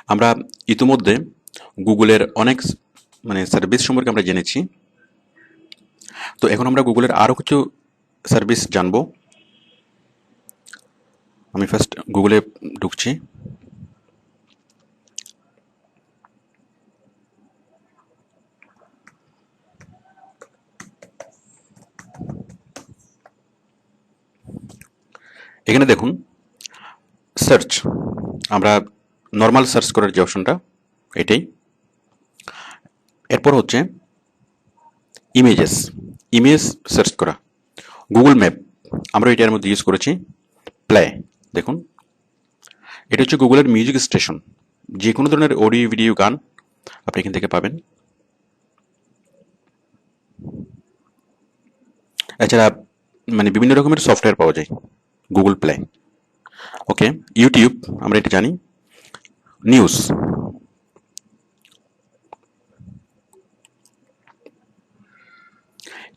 আমরা ইতিমধ্যে গুগলের অনেক সার্ভিস সম্পর্কে আমরা জেনেছি। তো এখন আমরা গুগলের আরও কিছু সার্ভিস জানবো। আমি ফার্স্ট গুগলে ঢুকছি। এখানে দেখুন সার্চ, আমরা নর্মাল সার্চ করার যে অপশনটা এটাই। এরপর হচ্ছে ইমেজ সার্চ করা। গুগল ম্যাপ আমরা এটার মধ্যে ইউজ করেছি। প্লে, দেখুন এটা হচ্ছে গুগলের মিউজিক স্টেশন। যে কোনো ধরনের অডিও ভিডিও গান আপনি এখান থেকে পাবেন। এছাড়া বিভিন্ন রকমের সফটওয়্যার পাওয়া যায় গুগল প্লে। ওকে, ইউটিউব আমরা এটা জানি। News,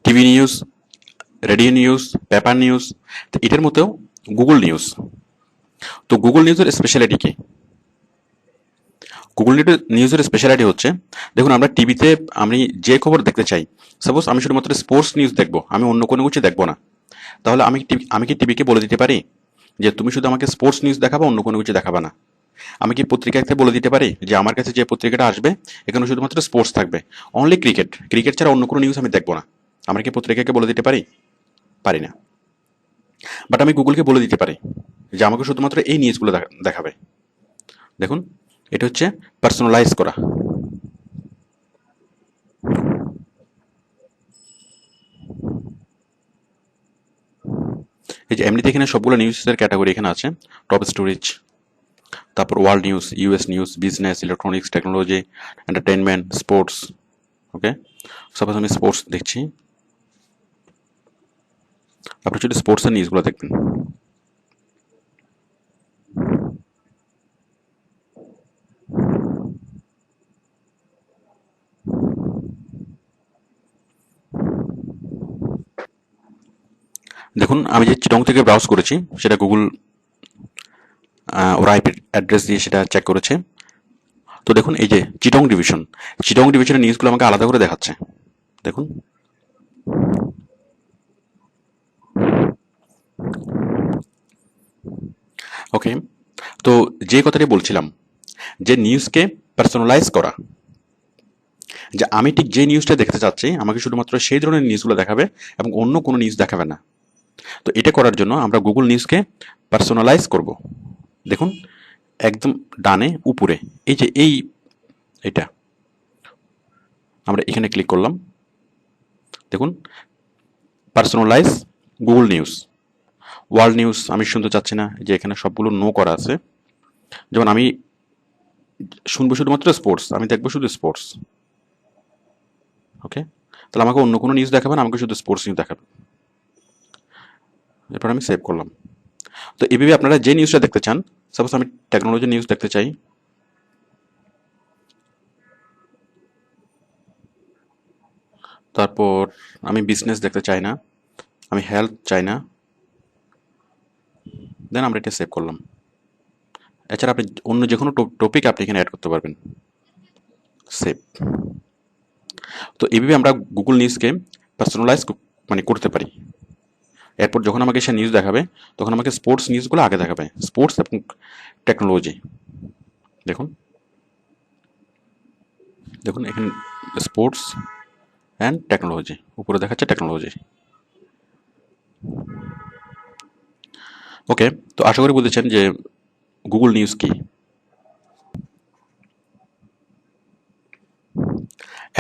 TV news, radio news, paper news, তো এটার মধ্যেও গুগল নিউজ। তো গুগল নিউজের স্পেশালিটি কি? গুগল নিউজের স্পেশালিটি হচ্ছে, দেখুন আমরা টিভিতে আমি যে খবর দেখতে চাই, সাপোজ আমি শুধুমাত্র স্পোর্টস নিউজ দেখবো, আমি অন্য কোনো কিছু দেখবো না, তাহলে আমি কি টিভিকে বলে দিতে পারি যে তুমি শুধু আমাকে স্পোর্টস নিউজ দেখাবো, অন্য কোনো কিছু দেখাবা না? আমি কি পত্রিকাতে বলে দিতে পারি যে আমার কাছে যে পত্রিকাটা আসবে এখানে শুধুমাত্র স্পোর্টস থাকবে, অনলি ক্রিকেট ছাড়া অন্য কোনো নিউজ আমি দেখবো না? আমরা কি পত্রিকাকে বলে দিতে পারি? পারি না। বাট আমি গুগলকে বলে দিতে পারি যে আমাকে শুধুমাত্র এই নিউজগুলো দেখাবে। দেখুন এটা হচ্ছে পার্সোনালাইজ করা। এই যে এমনিতে এখানে সবগুলো নিউজের ক্যাটাগরি এখানে আছে। টপ স্টোরেজ, তারপর world news, US news, business, electronics, technology, entertainment, sports. Okay, suppose আমি স্পোর্টস দেখছি, আপনি যদি স্পোর্টসের নিউজগুলো দেখবেন। দেখুন আমি যে চিটং থেকে ব্রাউজ করেছি সেটা গুগল ওরা আইপি অ্যাড্রেস দিয়ে সেটা চেক করেছে। তো দেখুন এই যে চিটং ডিভিশনের নিউজগুলো আমাকে আলাদা করে দেখাচ্ছে। দেখুন ওকে, তো যে কথাটি বলছিলাম যে নিউজকে পার্সোনালাইজ করা, যে আমি ঠিক যে নিউজটা দেখতে চাচ্ছি আমাকে শুধুমাত্র সেই ধরনের নিউজগুলো দেখাবে এবং অন্য কোনো নিউজ দেখাবে না। তো এটা করার জন্য আমরা গুগল নিউজকে পার্সোনালাইজ করব। দেখুন একদম ডানে উপরে এই যে এটা আমরা এখানে ক্লিক করলাম। দেখুন personalize Google news. World news আমি শুনতে চাচ্ছি না, যে এখানে সবগুলো নো করা আছে। যেমন আমি শুনবো শুধুমাত্র স্পোর্টস, আমি দেখবো শুধু স্পোর্টস। ওকে, তাহলে আমাকে অন্য কোনো নিউজ দেখাবে না, আমাকে শুধু স্পোর্টস নিউজ দেখাবে। এরপর আমি সেভ করলাম। তো এইভাবে আপনারা যে নিউজটা দেখতে চান, সাপোজ আমি টেকনোলজি নিউজ দেখতে চাই, তারপর আমি বিজনেস দেখতে চাই না, আমি হেলথ চাই না, দেন আমরা এটা সেভ করলাম। এছাড়া আপনি অন্য যে কোনো টপিক আপনি এখানে অ্যাড করতে পারবেন। সেভ। তো এইভাবে আমরা গুগল নিউজকে পার্সোনালাইজ করতে পারি। এরপর যখন আমাকে সে নিউজ দেখাবে তখন আমাকে স্পোর্টস নিউজগুলো আগে দেখাবে, স্পোর্টস এবং টেকনোলজি। দেখুন দেখুন এখানে স্পোর্টস অ্যান্ড টেকনোলজি, উপরে দেখাচ্ছে টেকনোলজি। ওকে, তো আশা করি বুঝেছেন যে গুগল নিউজ কি।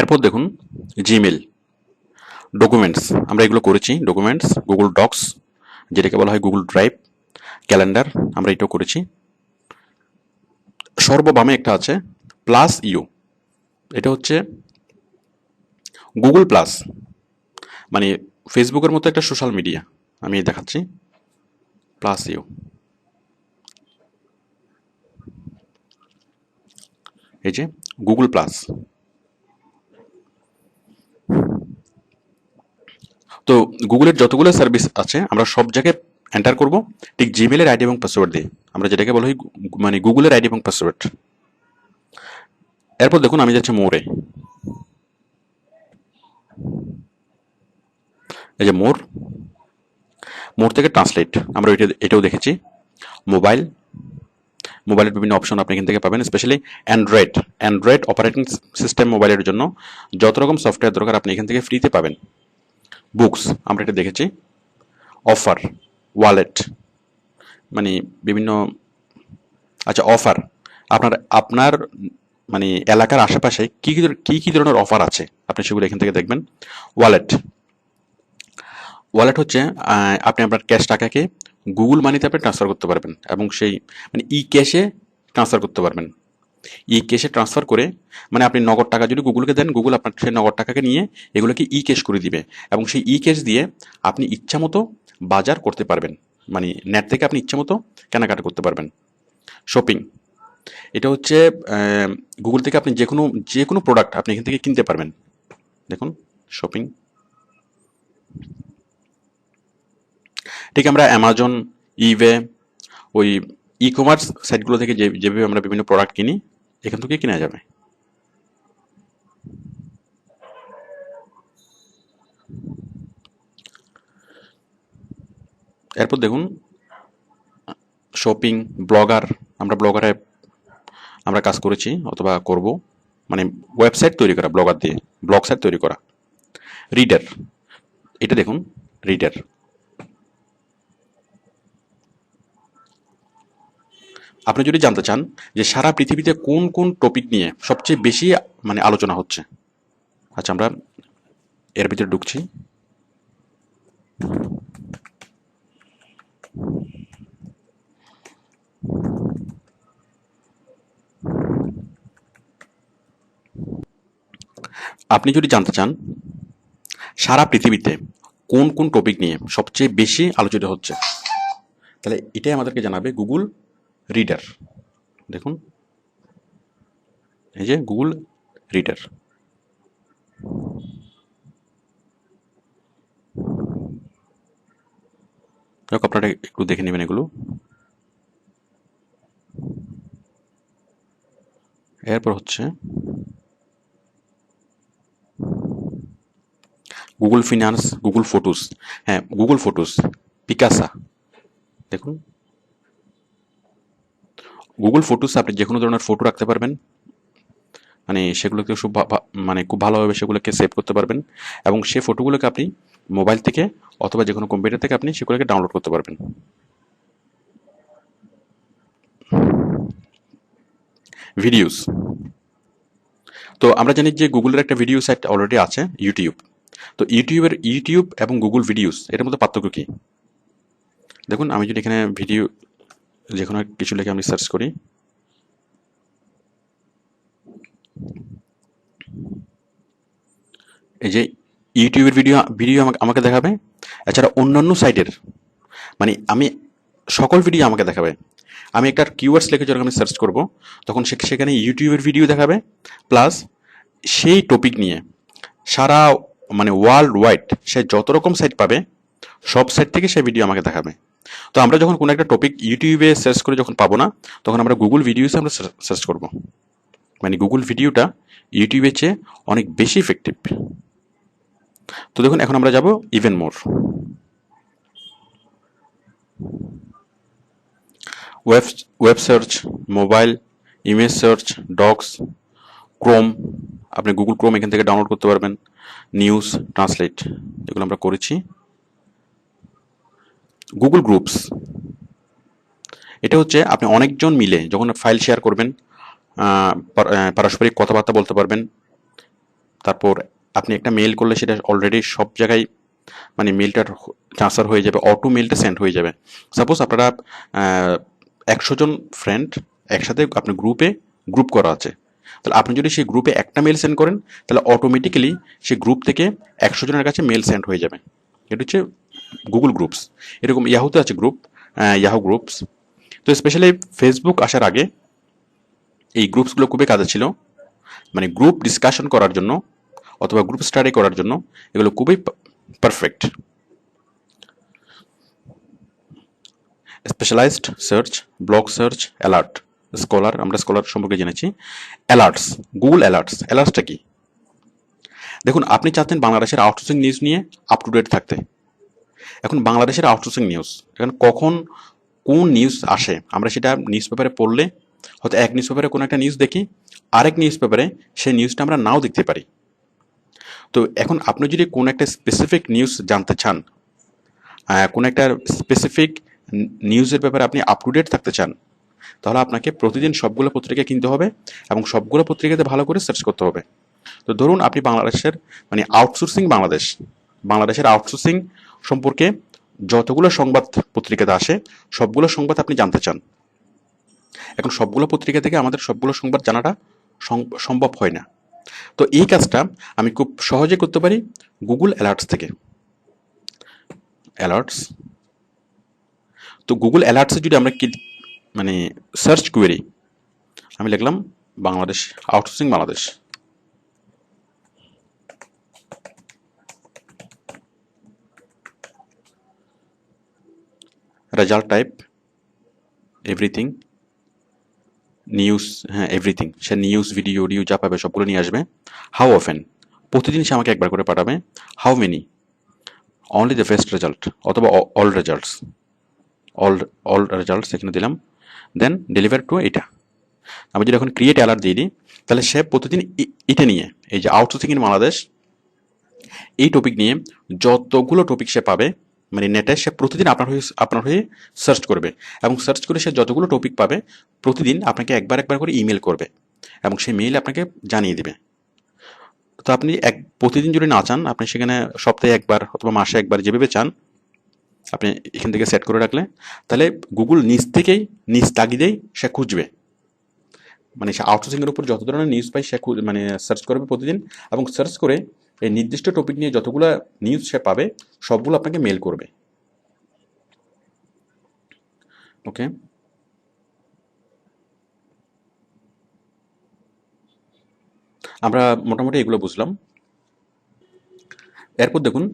এরপর দেখুন জিমেল, ডকুমেন্টস আমরা এগুলো করেছি। ডকুমেন্টস, গুগল ডক্স যেটাকে বলা হয় গুগল ড্রাইভ, ক্যালেন্ডার আমরা এটাও করেছি। সর্ববামে একটা আছে প্লাস ইউ, এটা হচ্ছে গুগল প্লাস, মানে ফেসবুকের মতো একটা সোশ্যাল মিডিয়া। আমি দেখাচ্ছি প্লাস ইউ। এই যে গুগল প্লাস। তো গুগলের যতগুলো সার্ভিস আছে আমরা সব জায়গায় এন্টার করব ঠিক জিমেলের আইডি এবং পাসওয়ার্ড দিয়ে, আমরা যেটাকে বলা হয় গুগলের আইডি এবং পাসওয়ার্ড। এরপর দেখুন আমি যাচ্ছি মোরে। এই যে মোর থেকে ট্রান্সলেট আমরা এটাও দেখেছি। মোবাইল, মোবাইলের বিভিন্ন অপশন আপনি এখান থেকে পাবেন, স্পেশালি অ্যান্ড্রয়েড অপারেটিং সিস্টেম মোবাইলের জন্য যত রকম সফটওয়্যার দরকার আপনি এখান থেকে ফ্রিতে পাবেন। বুকস আমরা এটা দেখেছি। অফার, ওয়ালেট, মানে বিভিন্ন, আচ্ছা অফার, আপনার আপনার মানে এলাকার আশেপাশে কি ধরনের অফার আছে আপনি সেগুলো এখান থেকে দেখবেন। ওয়ালেট, ওয়ালেট হচ্ছে আপনি আপনার ক্যাশ টাকাকে গুগল মানিতে আপনি ট্রান্সফার করতে পারবেন এবং সেই মানে ই ক্যাশে ট্রান্সফার করতে পারবেন। ই ক্যাশে ট্রান্সফার করে মানে আপনি নগদ টাকা যদি গুগলকে দেন, গুগল আপনার সেই নগদ টাকাকে নিয়ে এগুলোকে ই ক্যাশ করে দিবে এবং সেই ই ক্যাশ দিয়ে আপনি ইচ্ছা মতো বাজার করতে পারবেন, মানে নেট থেকে আপনি ইচ্ছা মতো কেনাকাটা করতে পারবেন। শপিং, এটা হচ্ছে গুগল থেকে আপনি যে কোনো প্রোডাক্ট আপনি এখান থেকে কিনতে পারবেন। দেখুন শপিং। ঠিক আমরা অ্যামাজন, ইবে, ওই ই কমার্স সাইটগুলো থেকে যেভাবে আমরা বিভিন্ন প্রোডাক্ট কিনি এখান থেকে কেনা যাবে। এরপর দেখুন শপিং, ব্লগার, আমরা ব্লগারে আমরা কাজ করেছি অথবা করব, মানে ওয়েবসাইট তৈরি করা ব্লগার দিয়ে, ব্লগ সাইট তৈরি করা। রিডার, এটা দেখুন রিডার, আপনি যদি জানতে চান যে সারা পৃথিবীতে কোন কোন টপিক নিয়ে সবচেয়ে বেশি মানে আলোচনা হচ্ছে, আচ্ছা আমরা এর ভিতরে ঢুকছি। আপনি যদি জানতে চান সারা পৃথিবীতে কোন কোন টপিক নিয়ে সবচেয়ে বেশি আলোচিত হচ্ছে, তাহলে এটাই আমাদেরকে জানাবে গুগল রিডার। দেখুন এই যে গুগল রিডার। আপনারা একটু দেখে নেবেন এগুলো। এরপর হচ্ছে গুগল ফিনান্স, গুগল ফটোস, হ্যাঁ গুগল ফটোস, পিকাসা। দেখুন গুগল ফটোস আপনি যে কোনো ধরনের ফটো রাখতে পারবেন, মানে সেগুলোকে মানে খুব ভালোভাবে সেগুলোকে সেভ করতে পারবেন এবং সেই ফটোগুলোকে আপনি মোবাইল থেকে অথবা যে কোনো কম্পিউটার থেকে আপনি সেগুলোকে ডাউনলোড করতে পারবেন। ভিডিওস, তো আমরা জানি যে গুগলের একটা ভিডিও সাইট অলরেডি আছে ইউটিউব। তো ইউটিউব এবং গুগল ভিডিওস এটার মধ্যে পার্থক্য কি? দেখুন আমি যদি এখানে ভিডিও যে কোনো কিছু লিখে আমি সার্চ করি, এই যে ইউটিউবের ভিডিও আমাকে দেখাবে, এছাড়া অন্যান্য সাইটের মানে আমি সকল ভিডিও আমাকে দেখাবে। আমি একটা কিওয়ার্ডস লিখে যখন আমি সার্চ করব তখন সেখানে ইউটিউবের ভিডিও দেখাবে, প্লাস সেই টপিক নিয়ে সারা মানে ওয়ার্ল্ড ওয়াইড সে যত রকম সাইট পাবে সব সাইট থেকে সে ভিডিও আমাকে দেখাবে। তো আমরা যখন কোনো একটা টপিক ইউটিউবে সার্চ করে যখন পাবো না তখন আমরা গুগল ভিডিওসে আমরা সার্চ করব, মানে গুগল ভিডিওটা ইউটিউবের চেয়ে অনেক বেশি ইফেক্টিভ। তো দেখুন এখন আমরা যাব even more. Web search, mobile, image search, docs, Chrome, আপনি গুগল ক্রোম এখান থেকে ডাউনলোড করতে পারবেন। নিউজ, ট্রান্সলেট, এগুলো আমরা করেছি। গুগল গ্রুপস, এটা হচ্ছে আপনি অনেকজন মিলে যখন ফাইল শেয়ার করবেন পারস্পরিক কথাবার্তা বলতে পারবেন। তারপর আপনি একটা মেইল করলে সেটা অলরেডি সব জায়গায় মানে মেইলটার ট্রান্সফার হয়ে যাবে, অটো মেইলটা সেন্ড হয়ে যাবে। সাপোজ আপনারা 100 জন ফ্রেন্ড একসাথে আপনি গ্রুপ করা আছে, তাহলে আপনি যদি সেই গ্রুপে একটা মেল সেন্ড করেন তাহলে অটোমেটিক্যালি সেই গ্রুপ থেকে 100 জনের কাছে মেল সেন্ড হয়ে যাবে। এটা হচ্ছে গুগল গ্রুপস। এরকম ইয়াহুতে আছে গ্রুপ, ইয়াহু গ্রুপস। তো স্পেশালি ফেসবুক আসার আগে এই গ্রুপসগুলো খুবই কাজে ছিল, মানে গ্রুপ ডিসকাশন করার জন্য অথবা গ্রুপ স্টাডি করার জন্য এগুলো খুবই perfect. Specialised search, block search, alert, scholar, আমরা স্কলার সম্পর্কে জেনেছি। অ্যালার্টস, গুগল অ্যালার্টস, অ্যালার্টসটা কি? দেখুন, আপনি চাচ্ছেন বাংলাদেশের আউটসোর্সিং নিউজ নিয়ে আপ টু ডেট থাকতে। এখন বাংলাদেশের আউটসোর্সিং নিউজ, এখন কখন কোন নিউজ আসে আমরা সেটা নিউজ পেপারে পড়লে, হয়তো এক নিউজ পেপারে কোনো একটা নিউজ দেখি, আরেক নিউজ পেপারে সেই নিউজটা আমরা নাও দেখতে পারি। তো এখন আপনি যদি কোনো একটা স্পেসিফিক নিউজ জানতে চান, কোনো একটা স্পেসিফিক নিউজের ব্যাপারে আপনি আপ টু ডেট থাকতে চান, তাহলে আপনাকে প্রতিদিন সবগুলো পত্রিকা কিনতে হবে এবং সবগুলো পত্রিকাতে ভালো করে সার্চ করতে হবে। তো ধরুন আপনি বাংলাদেশের মানে আউটসোর্সিং বাংলাদেশের আউটসোর্সিং সম্পর্কে যতগুলো সংবাদ পত্রিকাতে আসে সবগুলো সংবাদ আপনি জানতে চান। এখন সবগুলো পত্রিকা থেকে আমাদের সবগুলো সংবাদ জানাটা সম্ভব হয় না। তো এই কাজটা আমি খুব সহজে করতে পারি গুগল অ্যালার্টস থেকে। অ্যালার্টস, তো গুগল অ্যালার্টসে যদি আমরা মানে সার্চ কোয়েরি আমি লিখলাম Bangladesh, outsourcing Bangladesh, result type everything, news, হ্যাঁ এভরিথিং, সে নিউজ ভিডিও অডিও যা পাবে সবগুলো নিয়ে আসবে। হাউ অফেন, প্রতিদিন সে আমাকে একবার করে পাঠাবে। How many, only the best result অথবা all results, all all results এখানে দিলাম। দেন ডেলিভার টু এটা। আমি যদি এখন ক্রিয়েট অ্যালার্ট দিয়ে দিই, তাহলে সে প্রতিদিন এটা নিয়ে, এই যে আউটসোর্সিং ইন বাংলাদেশ, এই টপিক নিয়ে যতগুলো টপিক সে পাবে মানে নেটে, সে প্রতিদিন আপনার হয়ে সার্চ করবে এবং সার্চ করে সে যতগুলো টপিক পাবে প্রতিদিন আপনাকে একবার একবার করে ইমেল করবে এবং সেই মেইল আপনাকে জানিয়ে দিবে। তো আপনি প্রতিদিন যদি না চান, আপনি সেখানে সপ্তাহে একবার অথবা মাসে একবার যেভাবে চান আপনি এখান থেকে সেট করে রাখলে, তাহলে গুগল নিজ তাগিদেই সে খুঁজবে, মানে সে আউটসোর্সিংয়ের উপর যত ধরনের নিউজ পায় সে মানে সার্চ করবে প্রতিদিন এবং সার্চ করে এই নির্দিষ্ট টপিক নিয়ে যতগুলো নিউজ সে পাবে সবগুলো আপনাকে মেল করবে। ওকে, আমরা মোটামুটি এগুলো বুঝলাম। এরপর দেখুন,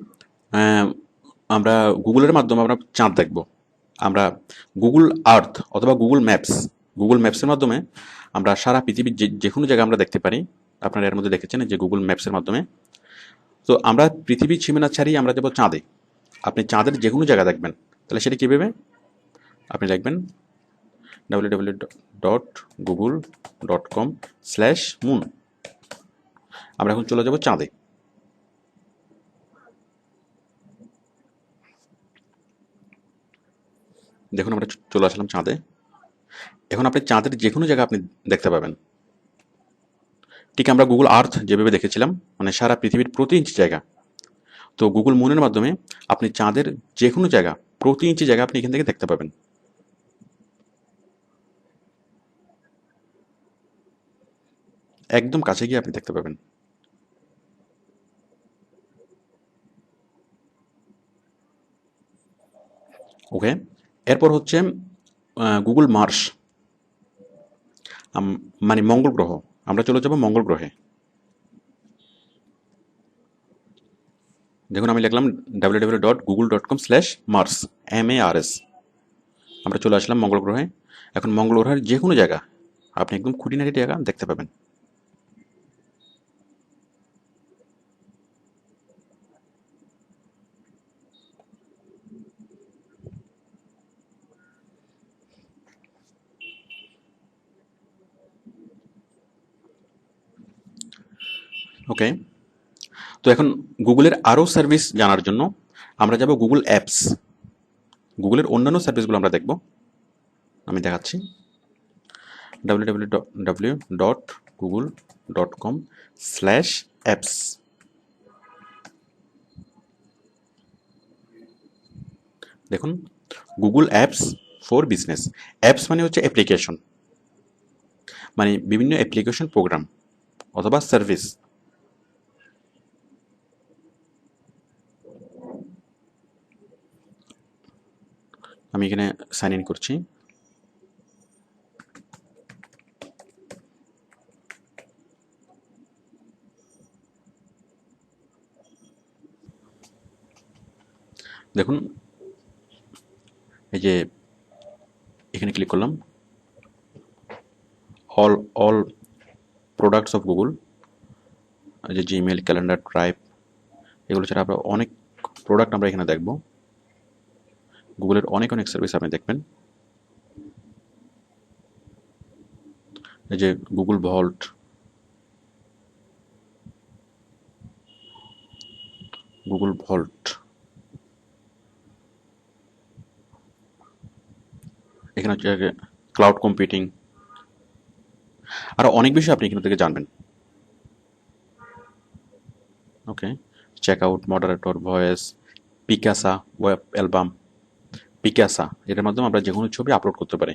আমরা গুগলের মাধ্যমে আমরা চাঁদ দেখব। আমরা গুগল আর্থ অথবা গুগল ম্যাপসের মাধ্যমে আমরা সারা পৃথিবীর যে কোনো জায়গা আমরা দেখতে পারি। আপনারা এর মধ্যে দেখেছেন যে গুগল ম্যাপসের মাধ্যমে। তো আমরা পৃথিবীর সীমানা ছাড়িয়ে আমরা যাবো চাঁদে। আপনি চাঁদের যে কোনো জায়গা দেখবেন, তাহলে সেটা কীভাবে আপনি লিখবেন www.google.com/moon। আমরা এখন চলে যাব চাঁদে। দেখুন আমরা চলে আসলাম চাঁদে। এখন আপনি চাঁদের যে কোনো জায়গা আপনি দেখতে পাবেন। ঠিক আমরা গুগল আর্থ যেভাবে দেখেছিলাম, মানে সারা পৃথিবীর প্রতি ইঞ্চি জায়গা। তো গুগল মুনের মাধ্যমে আপনি চাঁদের যে কোনো জায়গা, প্রতি ইঞ্চি জায়গা আপনি এখান থেকে দেখতে পাবেন। একদম কাছে গিয়ে আপনি দেখতে পাবেন। ওকে, এরপর হচ্ছে গুগল মার্স, মানে মঙ্গল গ্রহ। আমরা চলে যাব মঙ্গল গ্রহে। দেখুন আমি লিখলাম www.google.com/mars, MARS। আমরা চলে আসলাম মঙ্গল গ্রহে। এখন মঙ্গল গ্রহের যে কোনো জায়গা আপনি একদম খুঁটিনাটি জায়গা দেখতে পাবেন। ওকে, তো এখন গুগলের আরও সার্ভিস জানার জন্য আমরা যাব গুগল অ্যাপস। গুগলের অন্যান্য সার্ভিসগুলো আমরা দেখব। আমি দেখাচ্ছি www.google.com/apps। দেখুন Google apps for business. Apps মানে হচ্ছে অ্যাপ্লিকেশন, মানে বিভিন্ন অ্যাপ্লিকেশন প্রোগ্রাম অথবা সার্ভিস। আমি এখানে সাইন ইন করছি। দেখুন এই যে এখানে ক্লিক করলাম, অল প্রোডাক্টস অফ গুগল, যে জিমেল, ক্যালেন্ডার, ড্রাইভ, এগুলো ছাড়া আমরা অনেক প্রোডাক্ট আমরা এখানে দেখব। গুগলের অনেক অনেক সার্ভিস আপনি দেখবেন, এই যে গুগল ভল্ট, গুগল ভল্ট, এখানে হচ্ছে ক্লাউড কম্পিউটিং, আরো অনেক বিষয় আপনি এখান থেকে জানবেন। Okay, check out, moderator, voice, Picasa, web album, Picasa, এটার মাধ্যমে আমরা যে কোনো ছবি আপলোড করতে পারি।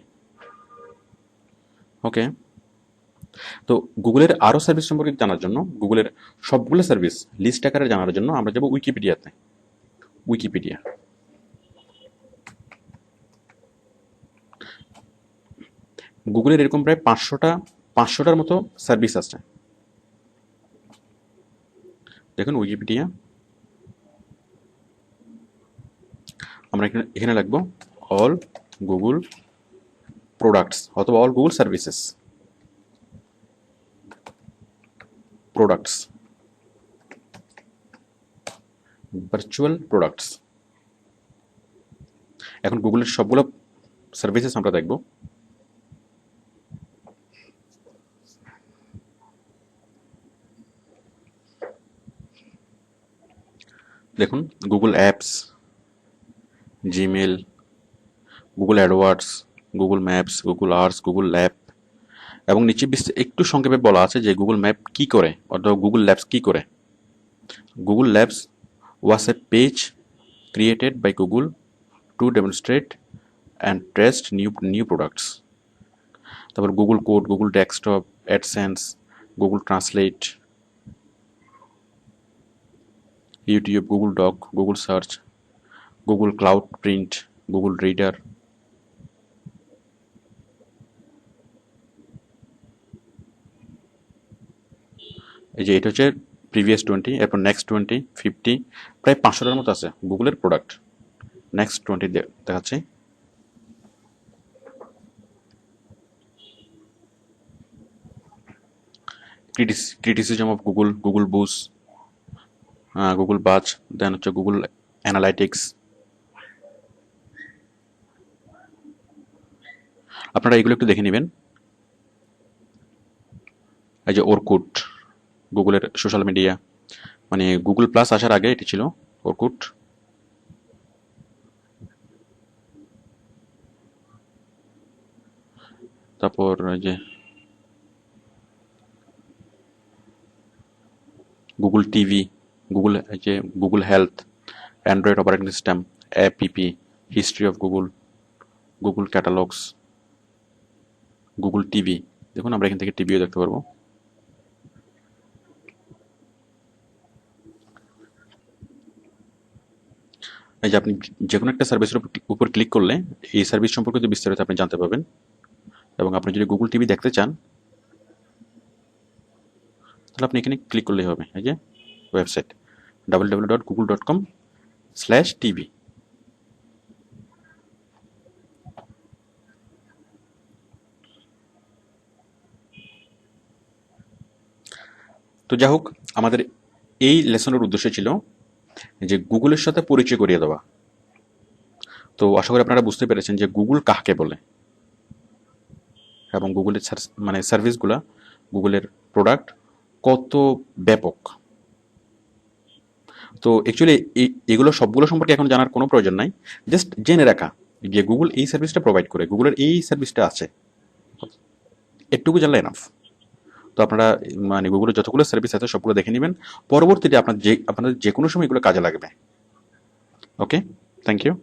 ওকে, তো গুগলের আরও সার্ভিস সম্পর্কে জানার জন্য, গুগলের সবগুলো সার্ভিস লিস্ট আকারে জানার জন্য আমরা যাব উইকিপিডিয়াতে। উইকিপিডিয়া, গুগলের এরকম প্রায় 500টার মতো সার্ভিস আছে। দেখুন উইকিপিডিয়া, আমরা এখানে লিখব অল গুগল প্রোডাক্টস অথবা all Google services, products, virtual products. এখন গুগলের সবগুলো সার্ভিসেস আমরা দেখব। দেখুন Google apps, Gmail, Google AdWords, Google maps, Google arts, Google lab, এবং নিচে একটু সংক্ষেপে বলা আছে যে গুগল ম্যাপ কি করে অথবা গুগল ল্যাবস কি করে। Google labs was a page created by Google to demonstrate and test new products. তারপর Google code, Google desktop, AdSense, Google translate, YouTube, Google doc, Google search, Google cloud print, Google reader, এই যে এটা হচ্ছে previous 20, এরপর next 20, 50, প্রায় 500টার মতো আছে গুগলের প্রোডাক্ট। নেক্সট 20 দেখাচ্ছি। Criticism of Google, Google books, Google Buzz, then হচ্ছে গুগল অ্যানালাইটিক্স। আপনারা এগুলো একটু দেখে নেবেন। এই যে অরকুট, গুগলের সোশ্যাল মিডিয়া, মানে গুগল প্লাস আসার আগে এটি ছিল অরকুট। তারপর যে গুগল টিভি, গুগল, যে Google health, android operating system, অ্যাপিপি, history of Google, Google catalogs, Google TV. দেখুন আমরা এখান থেকে টিভিও দেখতে পারবো। এই যে আপনি যে কোনো একটা সার্ভিসের উপর ক্লিক করলে এই সার্ভিস সম্পর্কিত বিস্তারিত আপনি জানতে পারবেন। এবং আপনি যদি গুগল টিভি দেখতে চান তাহলে আপনি এখানে ক্লিক করলেই হবে। এই যে ওয়েবসাইট www.google.com/tv। তো যাই হোক, আমাদের এই লেসনের উদ্দেশ্য ছিল যে গুগলের সাথে পরিচয় করিয়ে দেওয়া। তো আশা করি আপনারা বুঝতে পেরেছেন যে গুগল কাকে বলে এবং গুগলের মানে সার্ভিসগুলা, গুগলের প্রোডাক্ট কত ব্যাপক। তো অ্যাকচুয়ালি এগুলো সবগুলো সম্পর্কে এখন জানার কোনো প্রয়োজন নাই, জাস্ট জেনে রাখা যে গুগল এই সার্ভিসটা প্রোভাইড করে, গুগলের এই সার্ভিসটা আছে, এটুকু জানলে এনাফ। তো আপনারা মানে গুগলের যতগুলো সার্ভিস আছে সবগুলো দেখে নেবেন, পরবর্তীতে আপনাদের যে কোনো সময় এগুলো কাজে লাগবে। ওকে, থ্যাংক ইউ।